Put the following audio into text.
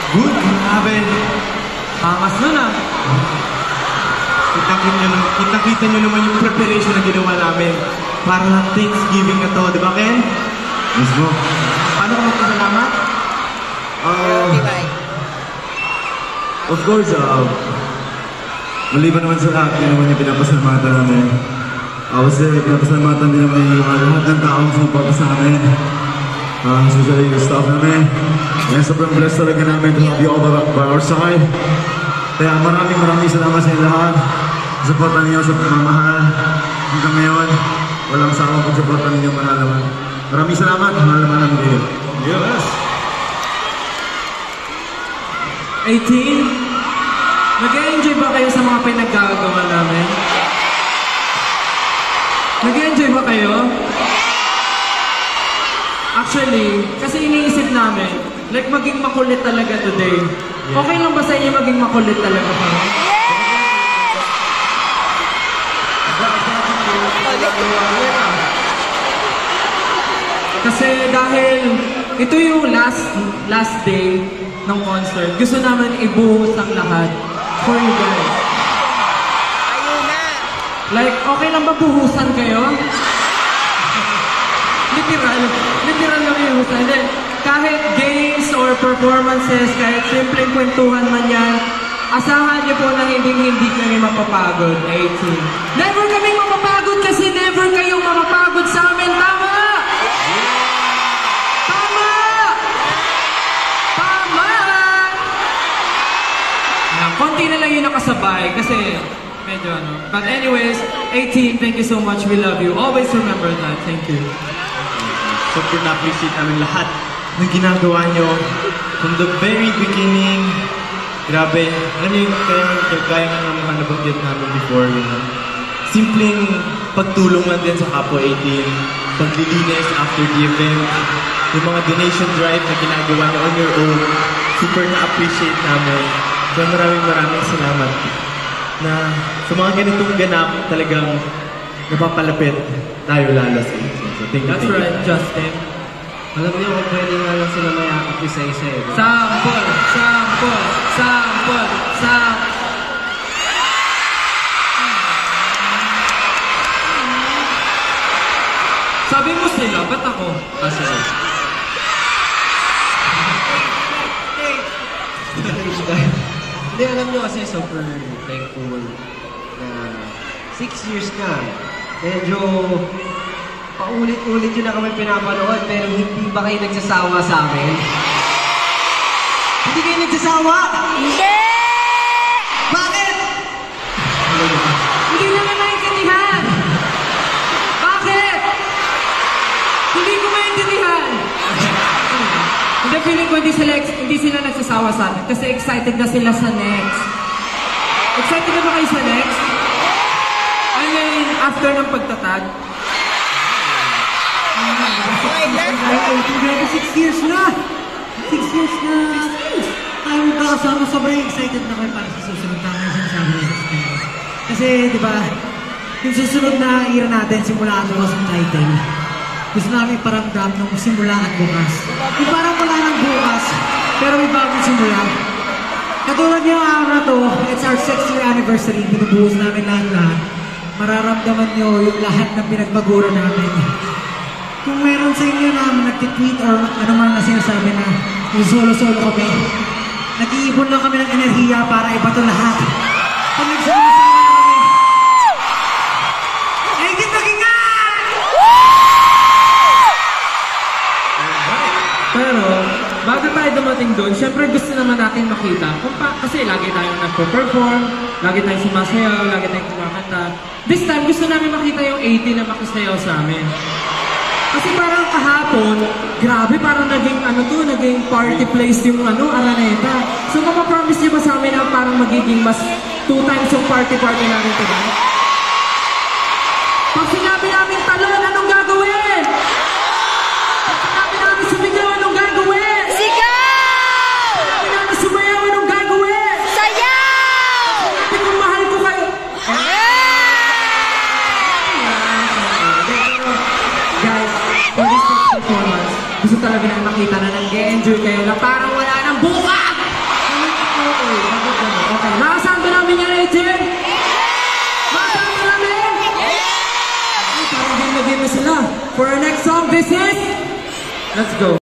Good, grabe. Angas nun ah. Kita-kita nyo naman yung preparation na ginawa namin para Thanksgiving na to, di ba Ken? Let's go. Paano ka magpasalamat? Of course, maliban naman sa lahat, yun naman yung pinapasalamatan namin. Kasi pinapasalamatan din naman yung lahat ng taong sumupapa sa amin. Especially yung staff namin. Kaya sobrang blessed talaga namin to have you all by our side. Kaya maraming salamat sa inyo lahat. Supportan ninyo sa pamamahal. Hanggang ngayon, walang sawang pag-supportan ninyo mahal naman. Maraming salamat, mahal naman namin kayo. Yes! 18, nag-enjoy ba kayo sa mga pinaggagawa namin? Nag-enjoy ba kayo? Actually, kasi iniisip namin, like maging makulit talaga today. Okay lang ba sa inyo maging makulit talaga pa? Kasi dahil ito yung last day ng concert, gusto namin ibuhos ang lahat for you guys. Like, okay lang ba buhusan kayo? Literal lang yung husan. Then, kahit games or performances, kahit simpleng kwentuhan man yan, asahan niyo po na hindi kami mapapagod, 18. Never kaming mapapagod kasi never kayong mapapagod sa amin. Tama! Tama! Tama! Konti na lang yung nakasabay kasi medyo ano. But anyways, 18, thank you so much. We love you. Always remember that. Thank you. Sobrang na-appreciate namin lahat ng ginagawa nyo. From the very beginning, grabe. Alam niyo, kaya nga naman nabanggit namin before, simpleng pagtulong lang din sa Kapwa 18, paglilinis after the event, yung mga donation drive na ginagawa nyo on your own, super na-appreciate namin. So maraming salamat na sa mga ganitong ganap talagang napapalapit tayo lalo sa inyo. So, That's right, Justin. Alam niyo kung pwede nga lang sila mayakap isa-isa eh. Sample! Sabi mo sila, ba't ako? Sige. Hindi, alam niyo kasi super thankful na 6 years na. Medyo paulit-ulit yun na kami pinapanood pero hindi ba kayo nagsasawa sa amin? Hindi kayo nagsasawa? Hindi! Bakit? Hindi na naiintindihan! Bakit? Hindi ko maintindihan! Hindi, feeling ko hindi sila nagsasawa sa atin kasi excited na sila sa next. Excited na ba kayo sa next? I mean, after ng pagtatag? 6 years na! 6 years na! Tayo magkakasama, sobrang excited na kayo para sa susunod na mga sinasabi sa Spanish. Kasi, di ba, yung susunod na year natin, simula at bukas ang title. Gusto namin iparamdam nung simula at bukas. Yung parang wala ng bukas, pero may bagong simula. Katulad yung araw na to, it's our 6th year anniversary, binubuhos namin lahat-lahat. Mararamdaman nyo yung lahat ng pinagbaguran namin. Kung meron sa inyo na nag-tweet or ano man na sinasabi na yung solo-solo kami, nag-iipon lang kami ng enerhiya para ibato lahat. Pag nagsama-sama na kami, ay gitagingay! Pero, bago tayo dumating doon, syempre gusto naman natin makita kasi lagi tayong nagpo-perform, lagi tayong sumasayaw, lagi tayong kumakanta. This time, gusto namin makita yung 80 na makisayaw sa amin. Kasi parang kahapon, grabe, parang naging party place yung Araneta. So, mapapromise niyo ba sa amin na parang magiging mas 2 times yung party namin tonight? Pag sinabi namin talon, anong gagawin? Pag sinabi namin sumigaw, anong gagawin? Sigaw! Pag sinabi namin sumayaw, anong gagawin? Sayaw! Pag sinabi kong mahal ko kayo. Guys, for this next performance, gusto talaga nang makita na nag-enjoy kayo na parang wala nang buka! For our next song, this is... Let's go.